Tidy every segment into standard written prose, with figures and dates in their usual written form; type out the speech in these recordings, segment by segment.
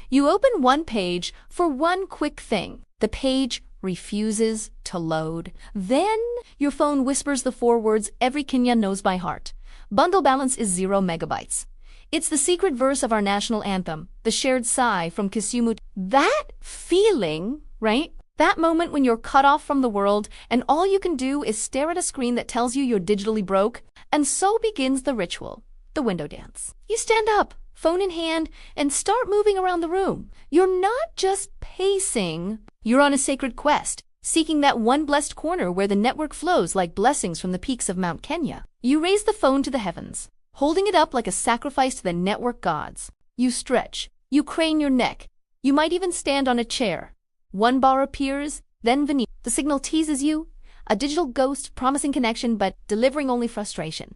You open one page for one quick thing. The page refuses to load. Then your phone whispers the 4 words every Kenyan knows by heart. Bundle balance is 0 megabytes. It's the secret verse of our national anthem, the shared sigh from Kisumu. That feeling, right? That moment when you're cut off from the world and all you can do is stare at a screen that tells you you're digitally broke. And so begins the ritual, the window dance. You stand up, phone in hand, and start moving around the room. You're not just pacing, you're on a sacred quest, seeking that one blessed corner where the network flows like blessings from the peaks of Mount Kenya. You raise the phone to the heavens, holding it up like a sacrifice to the network gods. You stretch, you crane your neck, you might even stand on a chair. One bar appears, then beneath. The signal teases you, a digital ghost promising connection but delivering only frustration.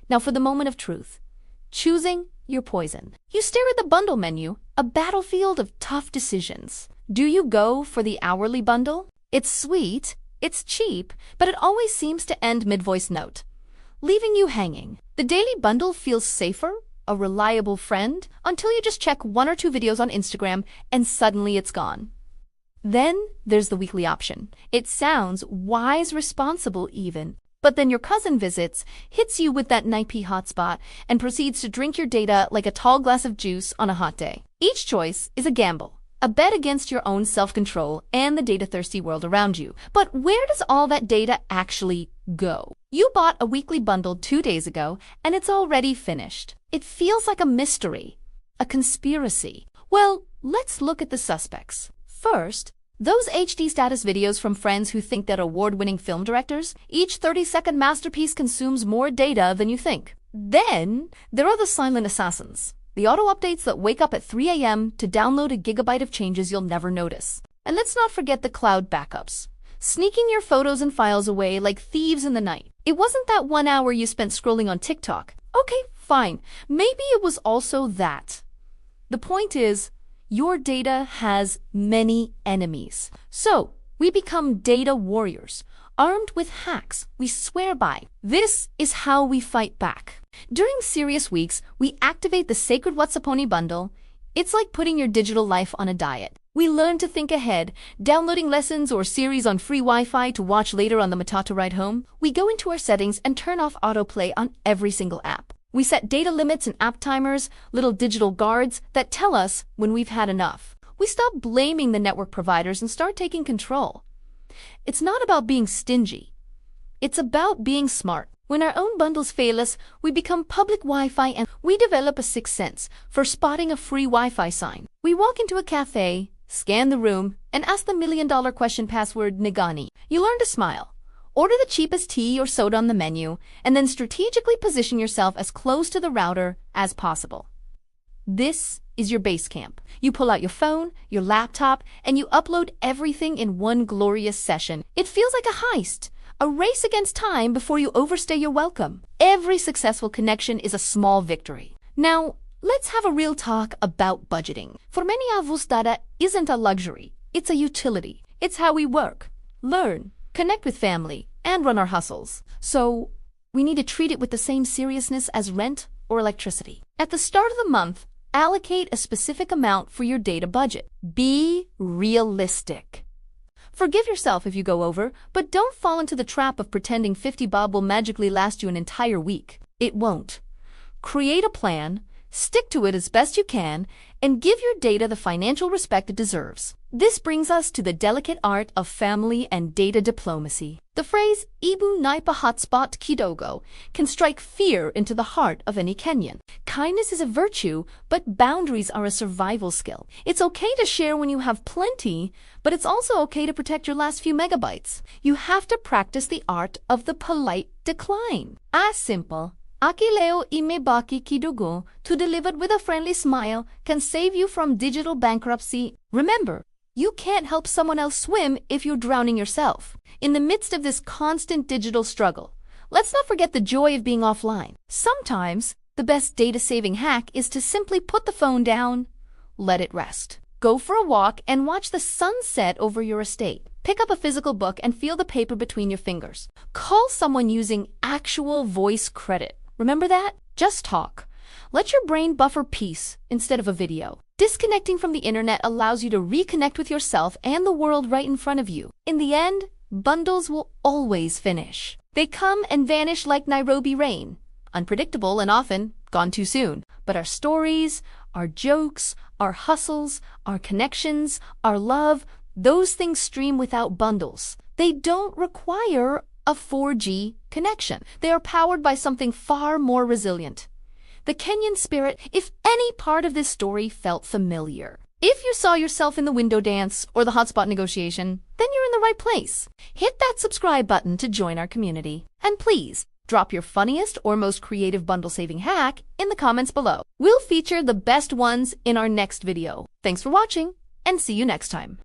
Now for the moment of truth. Choosing your poison. You stare at the bundle menu, a battlefield of tough decisions. Do you go for the hourly bundle? It's sweet, it's cheap, but it always seems to end mid-voice note, leaving you hanging. The daily bundle feels safer, a reliable friend, until you just check 1 or 2 videos on Instagram and suddenly it's gone. Then there's the weekly option. It sounds wise, responsible even. But then your cousin visits, hits you with that NIP hotspot, and proceeds to drink your data like a tall glass of juice on a hot day. Each choice is a gamble, a bet against your own self-control and the data-thirsty world around you. But where does all that data actually go? You bought a weekly bundle 2 days ago, and it's already finished. It feels like a mystery, a conspiracy. Well, let's look at the suspects. First, those HD status videos from friends who think they're award-winning film directors. Each 30-second masterpiece consumes more data than you think. Then, there are the silent assassins, the auto-updates that wake up at 3 a.m. to download a gigabyte of changes you'll never notice. And let's not forget the cloud backups, sneaking your photos and files away like thieves in the night. It wasn't that 1 hour you spent scrolling on TikTok. Okay, fine. Maybe it was also that. The point is, your data has many enemies. So, we become data warriors, armed with hacks we swear by. This is how we fight back. During serious weeks, we activate the sacred WhatsApponi bundle. It's like putting your digital life on a diet. We learn to think ahead, downloading lessons or series on free Wi-Fi to watch later on the matatu ride home. We go into our settings and turn off autoplay on every single app. We set data limits and app timers, little digital guards that tell us when we've had enough. We stop blaming the network providers and start taking control. It's not about being stingy. It's about being smart. When our own bundles fail us, we become public Wi-Fi and we develop a sixth sense for spotting a free Wi-Fi sign. We walk into a cafe, scan the room, and ask the million-dollar question password Nigani. You learn to smile. Order the cheapest tea or soda on the menu, and then strategically position yourself as close to the router as possible. This is your base camp. You pull out your phone, your laptop, and you upload everything in one glorious session. It feels like a heist, a race against time before you overstay your welcome. Every successful connection is a small victory. Now, let's have a real talk about budgeting. For many of us, data isn't a luxury. It's a utility. It's how we work, learn, connect with family, and run our hustles. So, we need to treat it with the same seriousness as rent or electricity. At the start of the month, allocate a specific amount for your data budget. Be realistic. Forgive yourself if you go over, but don't fall into the trap of pretending 50 bob will magically last you an entire week. It won't. Create a plan, stick to it as best you can, and give your data the financial respect it deserves. This brings us to the delicate art of family and data diplomacy. The phrase, Ibu Naipa Hotspot Kidogo, can strike fear into the heart of any Kenyan. Kindness is a virtue, but boundaries are a survival skill. It's okay to share when you have plenty, but it's also okay to protect your last few megabytes. You have to practice the art of the polite decline. As simple, Akileo imebaki kidogo, to delivered with a friendly smile, can save you from digital bankruptcy. Remember, you can't help someone else swim if you're drowning yourself. In the midst of this constant digital struggle, let's not forget the joy of being offline. Sometimes, the best data-saving hack is to simply put the phone down, let it rest. Go for a walk and watch the sunset over your estate. Pick up a physical book and feel the paper between your fingers. Call someone using actual voice credit. Remember that? Just talk. Let your brain buffer peace instead of a video. Disconnecting from the internet allows you to reconnect with yourself and the world right in front of you. In the end, bundles will always finish. They come and vanish like Nairobi rain, unpredictable and often gone too soon. But our stories, our jokes, our hustles, our connections, our love, those things stream without bundles. They don't require a 4G connection. They are powered by something far more resilient. The Kenyan spirit. If any part of this story felt familiar, if you saw yourself in the window dance or the hotspot negotiation, then you're in the right place. Hit that subscribe button to join our community. And please, drop your funniest or most creative bundle-saving hack in the comments below. We'll feature the best ones in our next video. Thanks for watching, and see you next time.